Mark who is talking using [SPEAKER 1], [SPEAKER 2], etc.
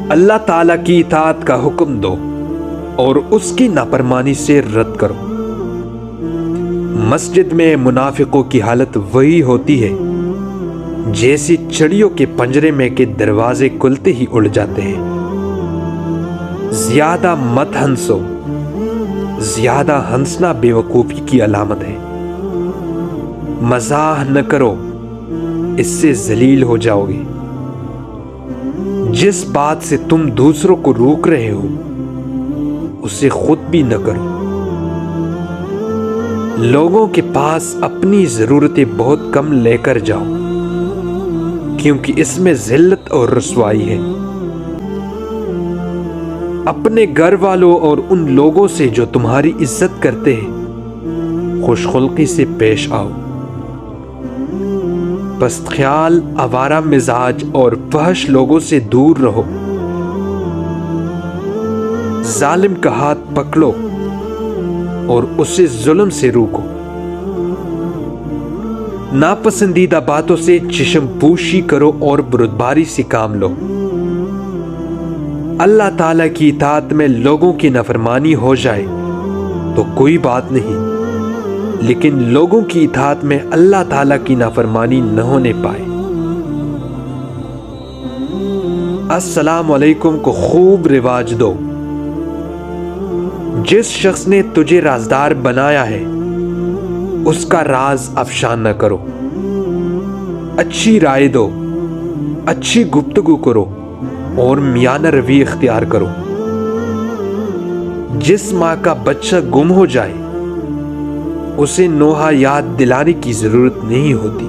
[SPEAKER 1] اللہ تعالیٰ کی اطاعت کا حکم دو اور اس کی نافرمانی سے رد کرو۔ مسجد میں منافقوں کی حالت وہی ہوتی ہے جیسی چڑیوں کے پنجرے میں کے دروازے کھلتے ہی اڑ جاتے ہیں۔ زیادہ مت ہنسو، زیادہ ہنسنا بے وقوفی کی علامت ہے۔ مزاح نہ کرو، اس سے ذلیل ہو جاؤ گے۔ جس بات سے تم دوسروں کو روک رہے ہو اسے خود بھی نہ کرو۔ لوگوں کے پاس اپنی ضرورتیں بہت کم لے کر جاؤ، کیونکہ اس میں ذلت اور رسوائی ہے۔ اپنے گھر والوں اور ان لوگوں سے جو تمہاری عزت کرتے ہیں خوش خلقی سے پیش آؤ۔ پست خیال، آوارہ مزاج اور فحش لوگوں سے دور رہو۔ ظالم کا ہاتھ پکڑو اور اسے ظلم سے روکو۔ ناپسندیدہ باتوں سے چشم پوشی کرو اور بردباری سے کام لو۔ اللہ تعالیٰ کی اطاعت میں لوگوں کی نافرمانی ہو جائے تو کوئی بات نہیں، لیکن لوگوں کی اطاعت میں اللہ تعالیٰ کی نافرمانی نہ ہونے پائے۔ السلام علیکم کو خوب رواج دو۔ جس شخص نے تجھے رازدار بنایا ہے اس کا راز افشان نہ کرو۔ اچھی رائے دو، اچھی گفتگو کرو اور میانہ روی اختیار کرو۔ جس ماں کا بچہ گم ہو جائے اسے نوحہ یاد دلانے کی ضرورت نہیں ہوتی۔